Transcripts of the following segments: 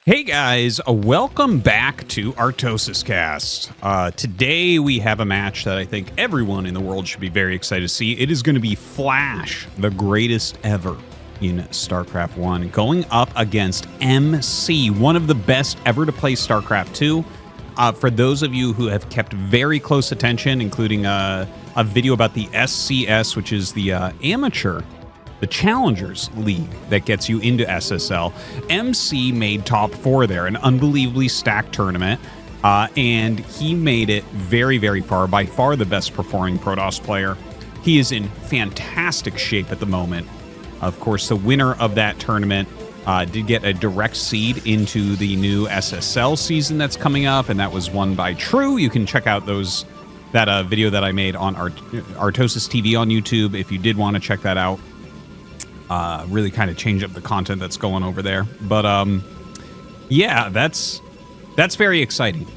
Hey guys, welcome back to ArtosisCasts. Today we have a match that I think everyone in the world should be very excited to see. It is going to be Flash, the greatest ever in StarCraft 1, going up against MC, one of the best ever to play StarCraft 2. For those of you who have kept very close attention, including a video about the SCS, which is the the Challengers League that gets you into SSL. MC made top 4 there, an unbelievably stacked tournament, and he made it very, very far, by far the best performing Protoss player. He is in fantastic shape at the moment. Of course, the winner of that tournament did get a direct seed into the new SSL season that's coming up, and that was won by True. You can check out that video that I made on Artosis TV on YouTube if you did want to check that out. Really kind of change up the content that's going over there. But yeah, that's very exciting.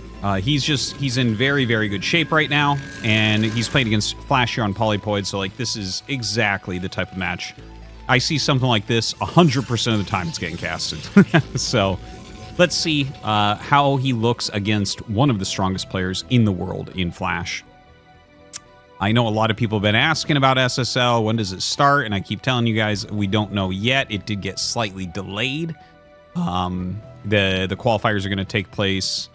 He's in very, very good shape right now, and he's playing against Flash here on Polypoid, so like this is exactly the type of match. I see something like this 100% of the time it's getting casted. So let's see how he looks against one of the strongest players in the world in Flash. I know a lot of people have been asking about SSL. When does it start? And I keep telling you guys, we don't know yet. It did get slightly delayed. The qualifiers are going to take place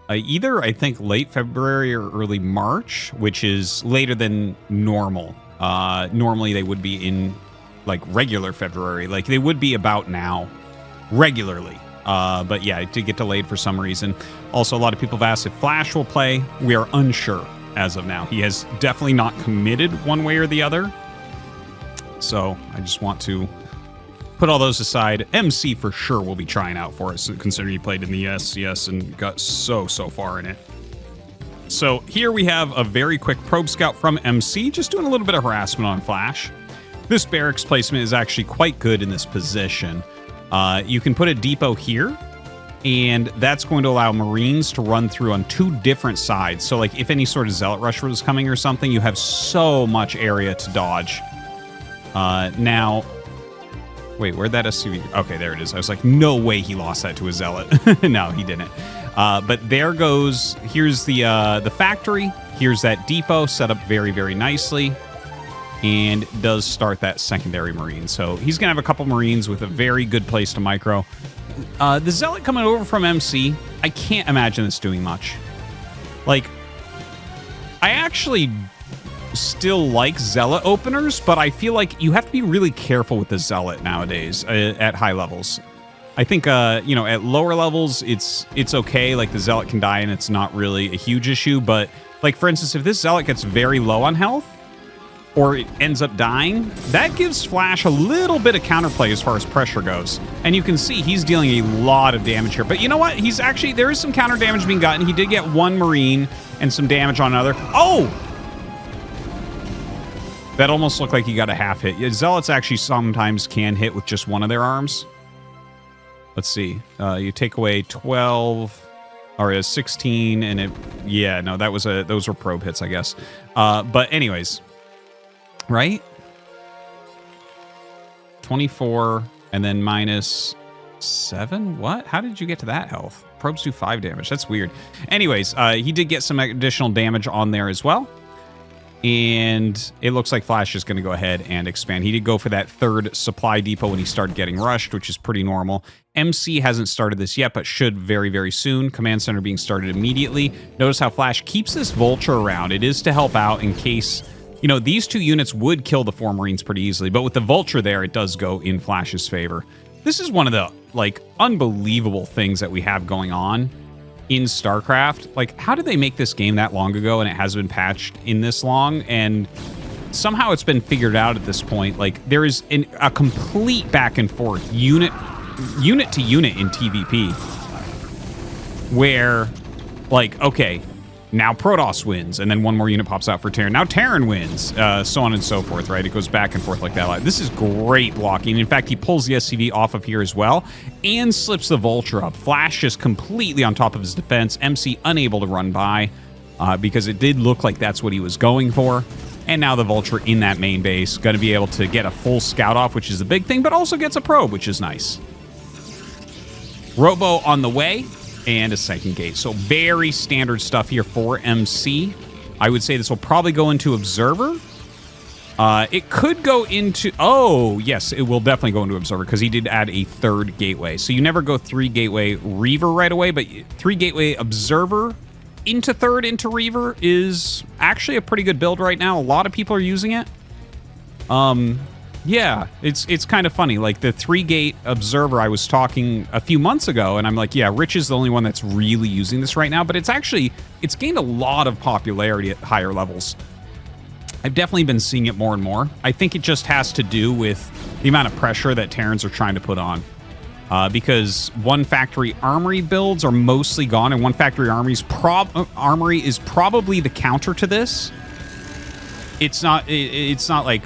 either, I think, late February or early March, which is later than normal. Normally, they would be in, like, regular February. Like, they would be about now, regularly. But yeah, it did get delayed for some reason. Also, a lot of people have asked if Flash will play. We are unsure as of now. He has definitely not committed one way or the other. So I just want to put all those aside. MC for sure will be trying out for us, considering he played in the SCS and got so far in it. So here we have a very quick probe scout from MC, just doing a little bit of harassment on Flash. This barracks placement is actually quite good in this position. You can put a depot here, and that's going to allow Marines to run through on 2 different sides. So, like, if any sort of Zealot rush was coming or something, you have so much area to dodge. Now, wait, where'd that SCV? Okay, there it is. I was like, no way he lost that to a Zealot. No, he didn't. But there goes, here's the factory. Here's that depot set up very, very nicely. And does start that secondary Marine. So he's going to have a couple Marines with a very good place to micro. The Zealot coming over from MC, I can't imagine this doing much. Like, I actually still like Zealot openers, but I feel like you have to be really careful with the Zealot nowadays at high levels. I think, you know, at lower levels, it's okay. Like, the Zealot can die and it's not really a huge issue. But, like, for instance, if this Zealot gets very low on health, or it ends up dying, that gives Flash a little bit of counterplay as far as pressure goes. And you can see he's dealing a lot of damage here. But you know what? He's actually, there is some counter damage being gotten. He did get 1 Marine and some damage on another. Oh! That almost looked like he got a half hit. Zealots actually sometimes can hit with just one of their arms. Let's see. You take away 12 or 16 and it, yeah, no, that was those were probe hits, I guess. But anyways, right? 24 and then -7? What? How did you get to that health? Probes do 5 damage. That's weird. Anyways, he did get some additional damage on there as well. And it looks like Flash is going to go ahead and expand. He did go for that 3rd supply depot when he started getting rushed, which is pretty normal. MC hasn't started this yet, but should very, very soon. Command Center being started immediately. Notice how Flash keeps this Vulture around. It is to help out in case, you know, these 2 units would kill the 4 Marines pretty easily, but with the Vulture there, it does go in Flash's favor. This is one of the, like, unbelievable things that we have going on in StarCraft. Like, how did they make this game that long ago and it has been patched in this long? And somehow it's been figured out at this point. Like, there is a complete back and forth, unit to unit in TVP, where, like, okay, now Protoss wins, and then 1 more unit pops out for Terran. Now Terran wins, so on and so forth, right? It goes back and forth like that. This is great blocking. In fact, he pulls the SCV off of here as well, and slips the Vulture up. Flash just completely on top of his defense. MC unable to run by, because it did look like that's what he was going for. And now the Vulture in that main base, going to be able to get a full scout off, which is a big thing, but also gets a probe, which is nice. Robo on the way, and a second gate. So very standard stuff here for MC. I would say this will probably go into Observer. It could go into... Oh, yes, it will definitely go into Observer because he did add a third gateway. So you never go 3 gateway Reaver right away, but 3 gateway Observer into third into Reaver is actually a pretty good build right now. A lot of people are using it. Yeah, it's kind of funny. Like the 3-gate Observer, I was talking a few months ago, and I'm like, yeah, Rich is the only one that's really using this right now, but it's gained a lot of popularity at higher levels. I've definitely been seeing it more and more. I think it just has to do with the amount of pressure that Terrans are trying to put on. Because one factory armory builds are mostly gone, and one factory armory is probably the counter to this. It's not like,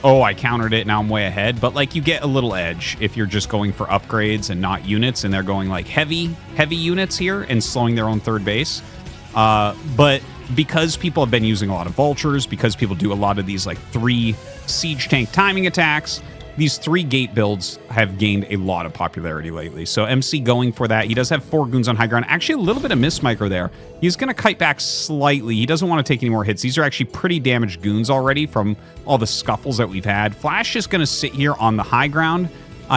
oh, I countered it, now I'm way ahead. But, like, you get a little edge if you're just going for upgrades and not units, and they're going, like, heavy units here and slowing their own third base. But because people have been using a lot of vultures, because people do a lot of these, like, 3 siege tank timing attacks, these 3-gate builds have gained a lot of popularity lately. So MC going for that. He does have 4 goons on high ground. Actually, a little bit of miss micro there. He's going to kite back slightly. He doesn't want to take any more hits. These are actually pretty damaged goons already from all the scuffles that we've had. Flash is going to sit here on the high ground.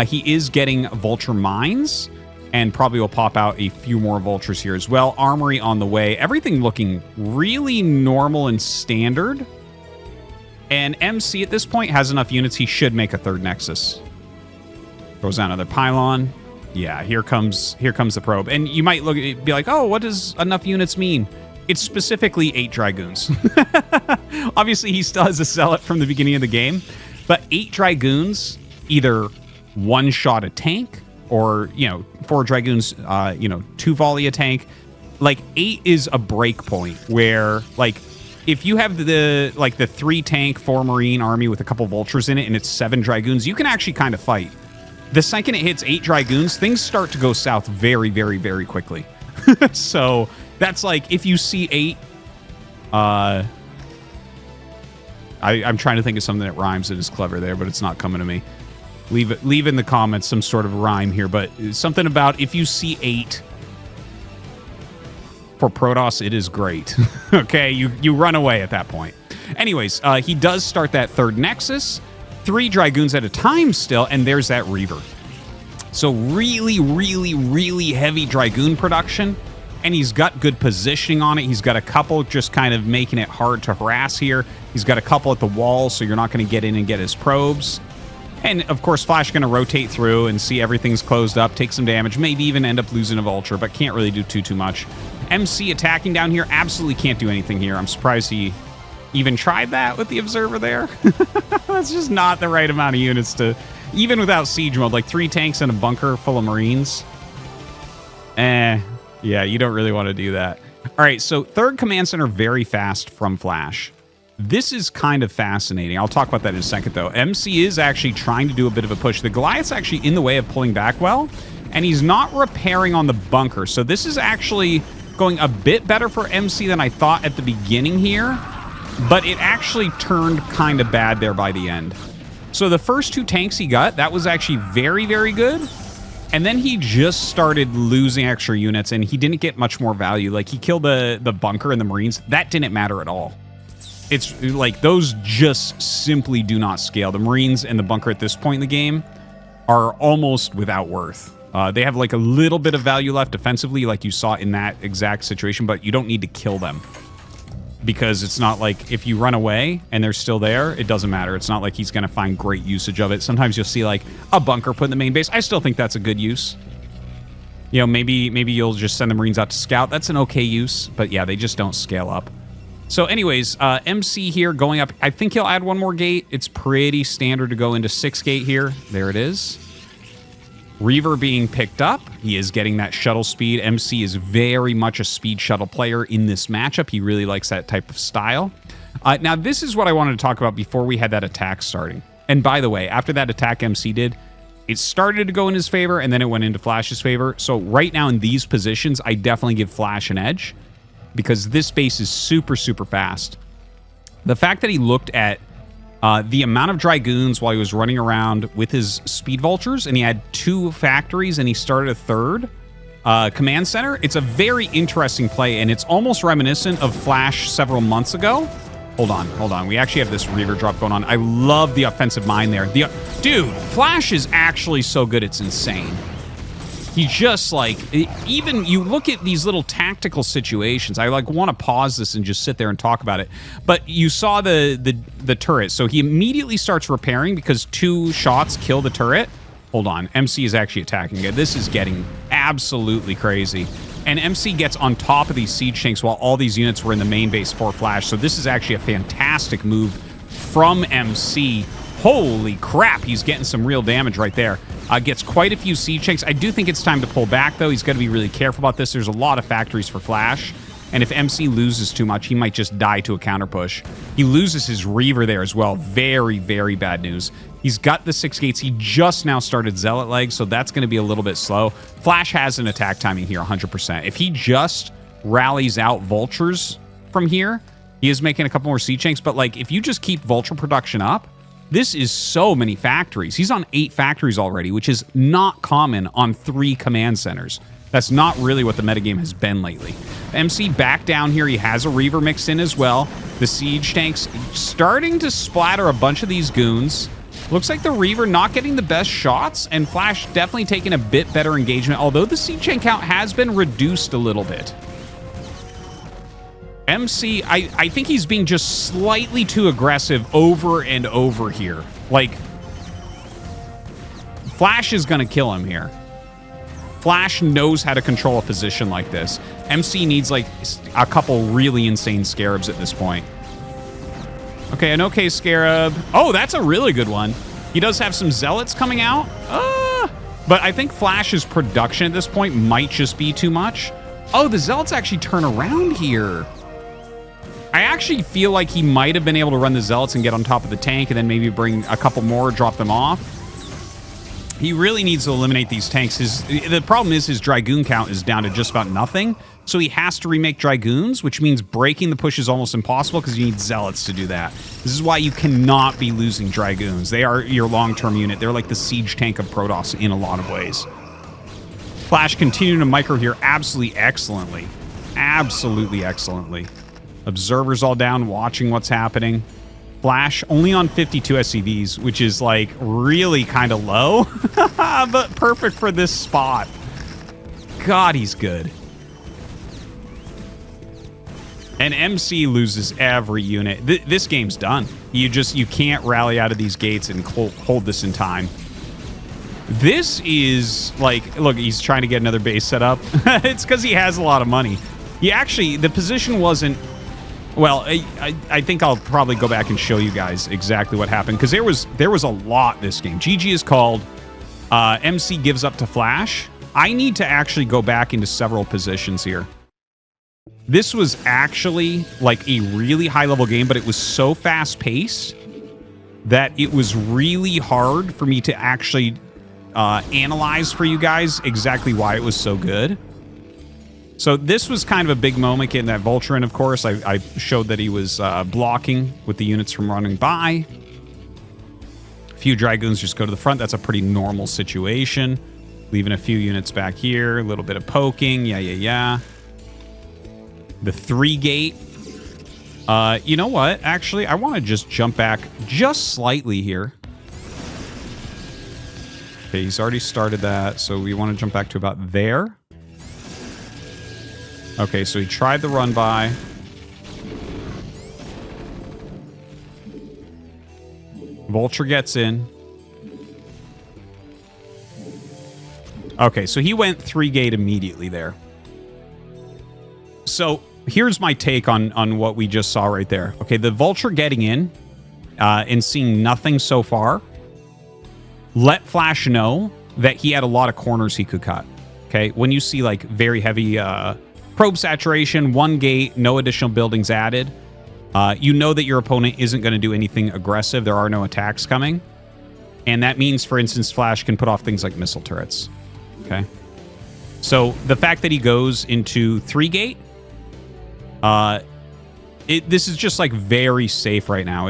He is getting vulture mines and probably will pop out a few more vultures here as well. Armory on the way. Everything looking really normal and standard. And MC at this point has enough units, he should make a 3rd Nexus. Goes down another pylon. Yeah, here comes the probe. And you might look at it, be like, oh, what does enough units mean? It's specifically 8 Dragoons. Obviously, he still has to sell it from the beginning of the game. But 8 Dragoons either one-shot a tank or, 4 Dragoons, 2 volley a tank. Like, 8 is a break point where, like, if you have the 3 tank, 4 marine army with a couple vultures in it and it's 7 Dragoons, you can actually kind of fight. The second it hits 8 Dragoons, things start to go south very, very, very quickly. So that's like, if you see 8... I'm trying to think of something that rhymes that is clever there, but it's not coming to me. Leave in the comments some sort of rhyme here, but something about if you see 8... For Protoss, it is great. Okay, you run away at that point. Anyways, he does start that 3rd Nexus. 3 Dragoons at a time still, and there's that Reaver. So really, really, really heavy Dragoon production, and he's got good positioning on it. He's got a couple just kind of making it hard to harass here. He's got a couple at the wall, so you're not going to get in and get his probes. And, of course, Flash going to rotate through and see everything's closed up, take some damage, maybe even end up losing a Vulture, but can't really do too much. MC attacking down here, absolutely can't do anything here. I'm surprised he even tried that with the Observer there. That's just not the right amount of units to... Even without siege mode, like 3 tanks and a bunker full of Marines. Yeah, you don't really want to do that. All right, so 3rd Command Center very fast from Flash. This is kind of fascinating. I'll talk about that in a second, though. MC is actually trying to do a bit of a push. The Goliath's actually in the way of pulling back well, and he's not repairing on the bunker. So this is actually going a bit better for MC than I thought at the beginning here, but it actually turned kind of bad there by the end. So the first 2 tanks he got, that was actually very, very good. And then he just started losing extra units, and he didn't get much more value. Like, he killed the bunker and the Marines. That didn't matter at all. It's like those just simply do not scale. The Marines and the bunker at this point in the game are almost without worth. They have like a little bit of value left defensively, like you saw in that exact situation, but you don't need to kill them. Because it's not like if you run away and they're still there, it doesn't matter. It's not like he's going to find great usage of it. Sometimes you'll see like a bunker put in the main base. I still think that's a good use. You know, maybe you'll just send the Marines out to scout. That's an okay use, but yeah, they just don't scale up. So anyways, MC here going up. I think he'll add 1 more gate. It's pretty standard to go into 6 gate here. There it is. Reaver being picked up. He is getting that shuttle speed. MC is very much a speed shuttle player in this matchup. He really likes that type of style. Now, this is what I wanted to talk about before we had that attack starting. And by the way, after that attack MC did, it started to go in his favor, and then it went into Flash's favor. So right now in these positions, I definitely give Flash an edge, because this base is super, super fast. The fact that he looked at The amount of Dragoons while he was running around with his Speed Vultures, and he had 2 factories, and he started a 3rd command center. It's a very interesting play, and it's almost reminiscent of Flash several months ago. Hold on. We actually have this Reaver drop going on. I love the offensive mind there. Dude, Flash is actually so good, it's insane. He just, like, even you look at these little tactical situations. I, like, want to pause this and just sit there and talk about it. But you saw the turret. So he immediately starts repairing because 2 shots kill the turret. Hold on. MC is actually attacking it. This is getting absolutely crazy. And MC gets on top of these siege tanks while all these units were in the main base for Flash. So this is actually a fantastic move from MC. Holy crap, he's getting some real damage right there. Gets quite a few siege tanks. I do think it's time to pull back, though. He's got to be really careful about this. There's a lot of factories for Flash. And if MC loses too much, he might just die to a counter push. He loses his Reaver there as well. Very, very bad news. He's got the 6 gates. He just now started Zealot legs, so that's going to be a little bit slow. Flash has an attack timing here, 100%. If he just rallies out Vultures from here, he is making a couple more siege tanks. But, like, if you just keep Vulture production up, this is so many factories. He's on 8 factories already, which is not common on 3 command centers. That's not really what the metagame has been lately. MC back down here. He has a Reaver mixed in as well. The siege tanks starting to splatter a bunch of these goons. Looks like the Reaver not getting the best shots, and Flash definitely taking a bit better engagement, although the siege tank count has been reduced a little bit. MC, I think he's being just slightly too aggressive over and over here. Like, Flash is going to kill him here. Flash knows how to control a position like this. MC needs, like, a couple really insane Scarabs at this point. Okay, an okay Scarab. Oh, that's a really good one. He does have some Zealots coming out. But I think Flash's production at this point might just be too much. Oh, the Zealots actually turn around here. I actually feel like he might have been able to run the Zealots and get on top of the tank and then maybe bring a couple more, drop them off. He really needs to eliminate these tanks. The problem is his Dragoon count is down to just about nothing, so he has to remake Dragoons, which means breaking the push is almost impossible because you need Zealots to do that. This is why you cannot be losing Dragoons. They are your long-term unit. They're like the siege tank of Protoss in a lot of ways. Flash continuing to micro here absolutely excellently. Absolutely excellently. Observers all down, watching what's happening. Flash only on 52 SCVs, which is, like, really kind of low, but perfect for this spot. God, he's good. And MC loses every unit. This game's done. You can't rally out of these gates and hold this in time. This is, like, look, he's trying to get another base set up. It's because he has a lot of money. The position wasn't... Well, I think I'll probably go back and show you guys exactly what happened, because there was a lot this game. GG is called. MC gives up to Flash. I need to actually go back into several positions here. This was actually like a really high-level game, but it was so fast-paced that it was really hard for me to actually analyze for you guys exactly why it was so good. So this was kind of a big moment getting that Vulture in, of course. I showed that he was blocking with the units from running by. A few Dragoons just go to the front. That's a pretty normal situation. Leaving a few units back here. A little bit of poking. Yeah. The 3-gate. You know what? Actually, I want to just jump back just slightly here. Okay, he's already started that. So we want to jump back to about there. Okay, so he tried the run by. Vulture gets in. Okay, so he went 3-gate immediately there. So here's my take on what we just saw right there. Okay, the Vulture getting in and seeing nothing so far. Let Flash know that he had a lot of corners he could cut. Okay, when you see like very heavy... probe saturation, 1 gate, no additional buildings added. You know that your opponent isn't going to do anything aggressive. There are no attacks coming. And that means, for instance, Flash can put off things like missile turrets. Okay. So the fact that he goes into 3-gate, this is just like very safe right now.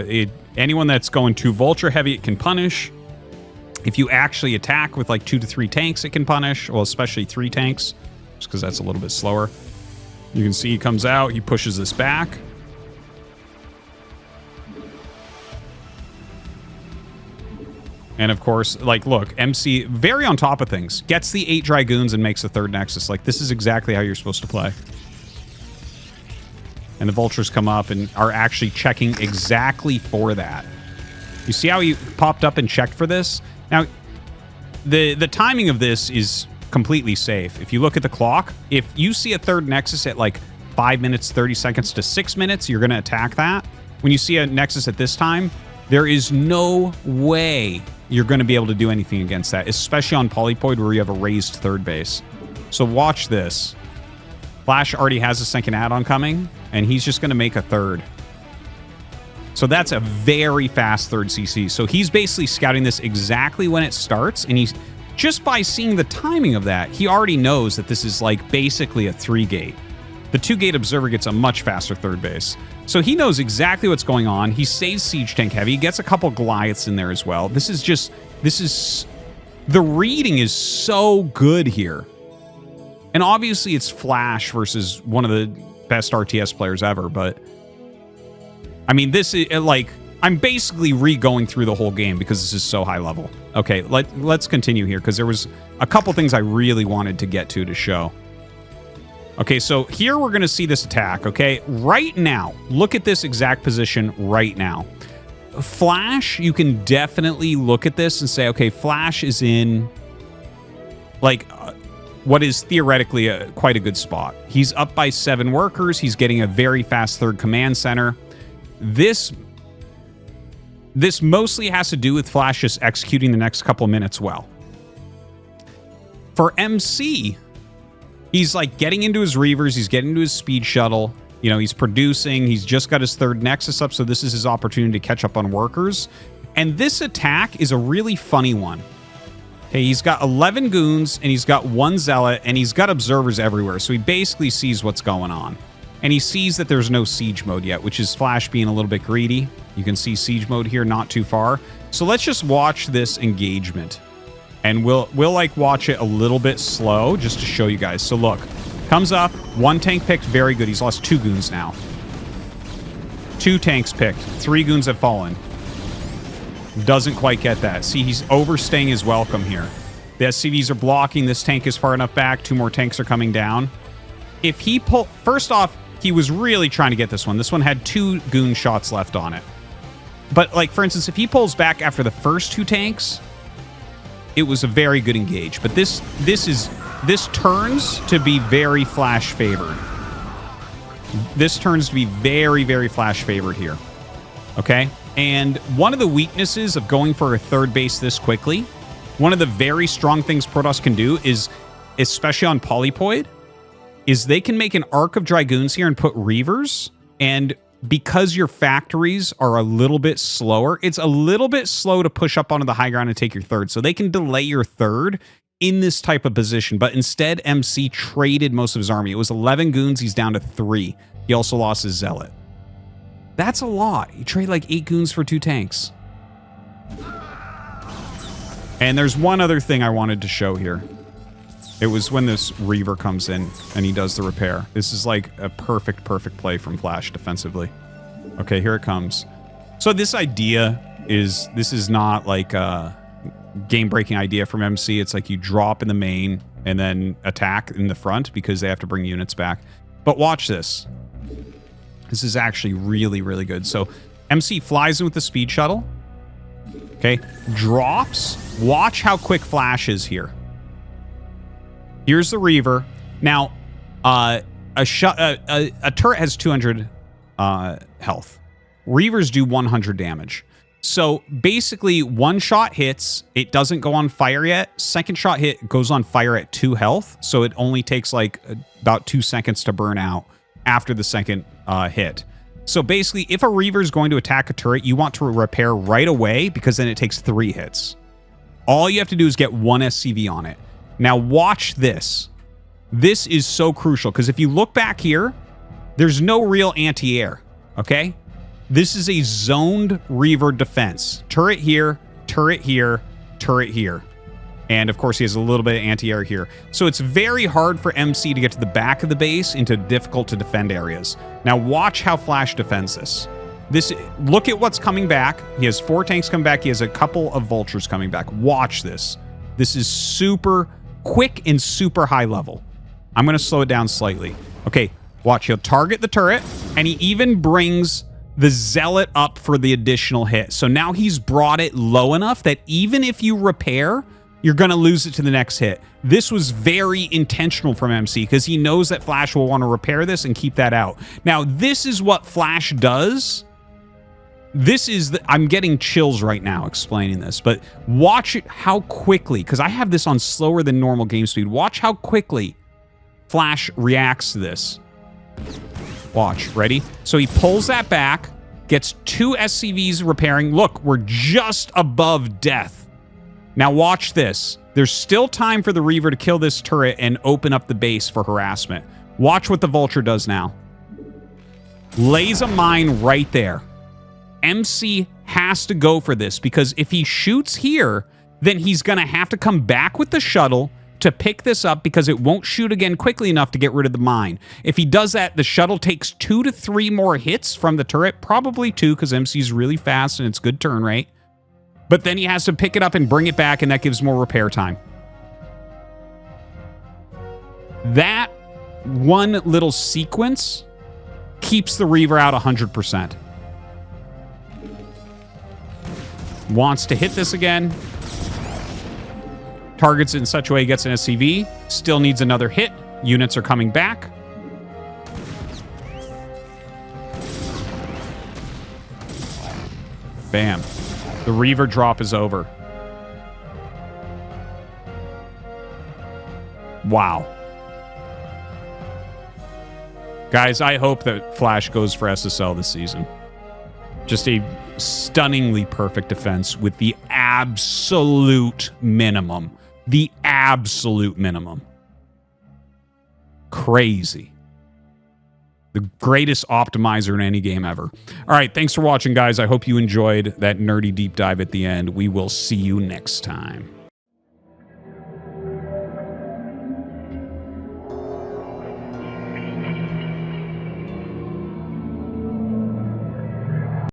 Anyone that's going too Vulture heavy, it can punish. If you actually attack with like 2 to 3 tanks, it can punish. Well, especially 3 tanks, just because that's a little bit slower. You can see he comes out, he pushes this back. And of course, like, look, MC, very on top of things. Gets the 8 Dragoons and makes the 3rd Nexus. Like, this is exactly how you're supposed to play. And the Vultures come up and are actually checking exactly for that. You see how he popped up and checked for this? Now, the timing of this is completely safe. If you look at the clock, if you see a 3rd Nexus at like 5 minutes, 30 seconds to 6 minutes, you're going to attack that. When you see a Nexus at this time, there is no way you're going to be able to do anything against that, especially on Polypoid where you have a raised 3rd base. So watch this. Flash already has a 2nd add-on coming, and he's just going to make a 3rd. So that's a very fast 3rd CC. So he's basically scouting this exactly when it starts, and he's just by seeing the timing of that, he already knows that this is like basically a 3-gate. The 2-gate Observer gets a much faster 3rd base. So he knows exactly what's going on. He stays Siege Tank heavy. He gets a couple Goliaths in there as well. The reading is so good here. And obviously it's Flash versus one of the best RTS players ever, but I mean, this is like, I'm basically re-going through the whole game because this is so high level. Okay, let's continue here because there was a couple things I really wanted to get to show. Okay, so here we're going to see this attack, okay? Right now, look at this exact position right now. Flash, you can definitely look at this and say, okay, Flash is in, like, what is theoretically quite a good spot. He's up by 7 workers. He's getting a very fast 3rd command center. This mostly has to do with Flash just executing the next couple minutes well. For MC, he's like getting into his Reavers, he's getting into his speed shuttle, you know, he's producing, he's just got his 3rd Nexus up, so this is his opportunity to catch up on workers. And this attack is a really funny one. Okay, he's got 11 goons, and he's got 1 zealot, and he's got observers everywhere, so he basically sees what's going on. And he sees that there's no siege mode yet, which is Flash being a little bit greedy. You can see siege mode here not too far. So let's just watch this engagement. And we'll like watch it a little bit slow just to show you guys. So look, comes up, 1 tank picked, very good. He's lost 2 goons now. 2 tanks picked, 3 goons have fallen. Doesn't quite get that. See, he's overstaying his welcome here. The SCVs are blocking. This tank is far enough back. 2 more tanks are coming down. If he first off, he was really trying to get this one. This one had 2 goon shots left on it. But like, for instance, if he pulls back after the first 2 tanks, it was a very good engage. But this turns to be very Flash favored. This turns to be very, very Flash favored here. Okay? And one of the weaknesses of going for a 3rd base this quickly, one of the very strong things Protoss can do is, especially on Polypoid, is they can make an arc of Dragoons here and put Reavers, and because your factories are a little bit slower, it's a little bit slow to push up onto the high ground and take your 3rd. So they can delay your 3rd in this type of position. But instead, MC traded most of his army. It was 11 goons. He's down to 3. He also lost his zealot. That's a lot. You trade like 8 goons for 2 tanks. And there's one other thing I wanted to show here. It was when this Reaver comes in and he does the repair. This is like a perfect play from Flash defensively. Okay, here it comes. So this is not like a game-breaking idea from MC. It's like you drop in the main and then attack in the front because they have to bring units back. But watch this. This is actually really, really good. So MC flies in with the speed shuttle. Okay, drops. Watch how quick Flash is here. Here's the Reaver. Now, a turret has 200 health. Reavers do 100 damage. So basically, 1 shot hits. It doesn't go on fire yet. 2nd shot hit goes on fire at 2 health. So it only takes like about 2 seconds to burn out after the 2nd hit. So basically, if a Reaver is going to attack a turret, you want to repair right away because then it takes 3 hits. All you have to do is get 1 SCV on it. Now watch this. This is so crucial because if you look back here, there's no real anti-air, okay? This is a zoned Reaver defense. Turret here, turret here, turret here. And of course, he has a little bit of anti-air here. So it's very hard for MC to get to the back of the base into difficult to defend areas. Now watch how Flash defends this. Look at what's coming back. He has 4 tanks coming back. He has a couple of vultures coming back. Watch this. This is super quick and super high level. I'm going to slow it down slightly. Okay, watch. He'll target the turret, and he even brings the Zealot up for the additional hit. So now he's brought it low enough that even if you repair, you're going to lose it to the next hit. This was very intentional from MC because he knows that Flash will want to repair this and keep that out. Now, this is what Flash does. I'm getting chills right now explaining this, but watch how quickly, because I have this on slower than normal game speed. Watch how quickly Flash reacts to this. Watch, ready? So he pulls that back, gets 2 SCVs repairing. Look, we're just above death. Now watch this. There's still time for the Reaver to kill this turret and open up the base for harassment. Watch what the Vulture does now. Lays a mine right there. MC has to go for this because if he shoots here, then he's going to have to come back with the shuttle to pick this up because it won't shoot again quickly enough to get rid of the mine. If he does that, the shuttle takes 2 to 3 more hits from the turret, probably 2 because MC's really fast and it's good turn rate. But then he has to pick it up and bring it back, and that gives more repair time. That one little sequence keeps the Reaver out 100%. Wants to hit this again. Targets it in such a way he gets an SCV. Still needs another hit. Units are coming back. Bam. The Reaver drop is over. Wow. Guys, I hope that Flash goes for SSL this season. Just a stunningly perfect defense with the absolute minimum. The absolute minimum. Crazy. The greatest optimizer in any game ever. All right, thanks for watching, guys. I hope you enjoyed that nerdy deep dive at the end. We will see you next time.